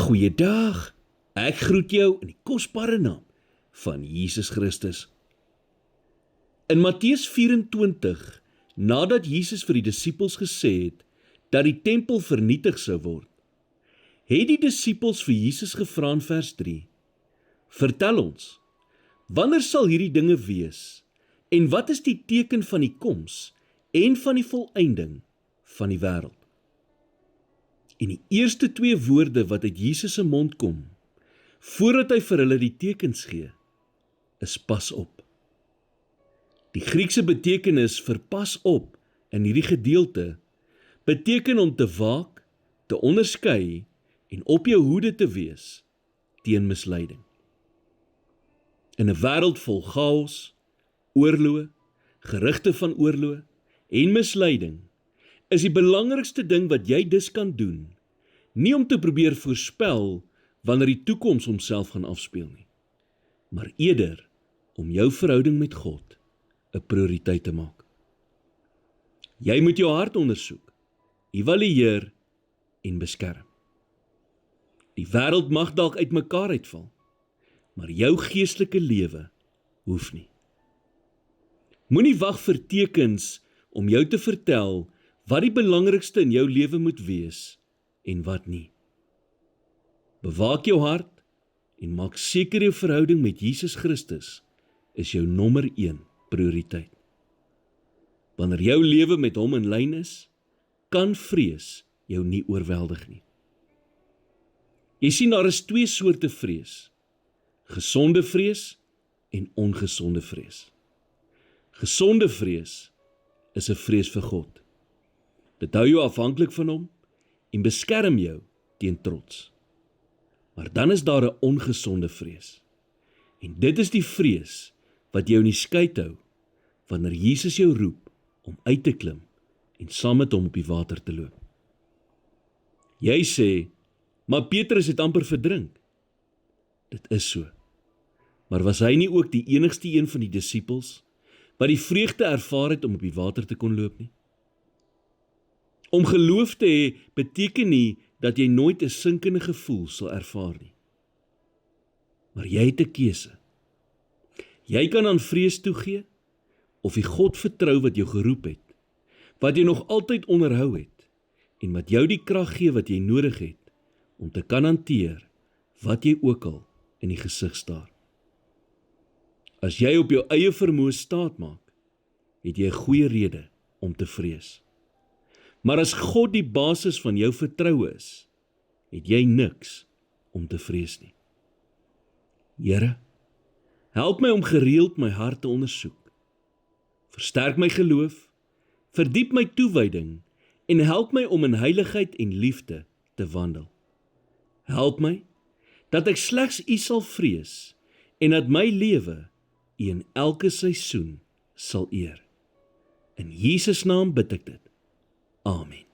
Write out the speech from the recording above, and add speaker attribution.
Speaker 1: Goeiedag, ek groet jou in die kosbare naam van Jesus Christus. In Matteus 24, nadat Jesus vir die disippels gesê het dat die tempel vernietig sou word, het die disippels vir Jesus gevra in vers 3, vertel ons, wanneer sal hierdie dinge wees en wat is die teken van die koms en van die volëinding van die wêreld? En die eerste 2 woorde wat uit Jesus se mond kom, voordat hy vir hulle die tekens gee, is pas op. Die Griekse betekenis vir pas op in hierdie gedeelte, beteken om te waak, te onderskei en op jou hoede te wees teen misleiding. In 'n wêreld vol chaos, oorloë, gerugte van oorlog en misleiding, is die belangrikste ding wat jy dus kan doen, nie om te probeer voorspel wanneer die toekoms homself gaan afspeel nie, maar eerder om jou verhouding met God 'n prioriteit te maak. Jy moet jou hart ondersoek, evalueer en beskerm. Die wêreld mag dalk uitmekaar uitval, maar jou geestelike lewe hoef nie. Moenie wag vir tekens om jou te vertel wat die belangrikste in jou lewe moet wees en wat nie. Bewaak jou hart en maak seker jou verhouding met Jesus Christus is jou nommer 1 prioriteit. Wanneer jou lewe met hom in lyn is, kan vrees jou nie oorweldig nie. Jy sien, daar is 2 soorte vrees, gesonde vrees en ongesonde vrees. Gesonde vrees is 'n vrees vir God. Dit hou jou afhanklik van hom en beskerm jou teen trots. Maar dan is daar 'n ongesonde vrees. En dit is die vrees wat jou in die skei hou wanneer Jesus jou roep om uit te klim en saam met hom op die water te loop. Jy sê, maar Petrus het amper verdrink. Dit is so. Maar was hy nie ook die enigste een van die disippels wat die vreugde ervaar het om op die water te kon loop nie? Om geloof te hê beteken nie dat jy nooit 'n sinkende gevoel sal ervaar nie. Maar jy het 'n keuse. Jy kan aan vrees toegee of die God vertrou wat jou geroep het, wat jy nog altyd onderhou het en wat jou die krag gee wat jy nodig het om te kan hanteer wat jy ook al in die gesig staar. As jy op jou eie vermoë staat maak, het jy 'n goeie rede om te vrees. Maar as God die basis van jou vertroue is, het jy niks om te vrees nie. Here, help my om gereeld my hart te ondersoek. Versterk my geloof, verdiep my toewyding en help my om in heiligheid en liefde te wandel. Help my dat ek slegs U sal vrees en dat my lewe U in elke seisoen sal eer. In Jesus naam bid ek dit. Amen.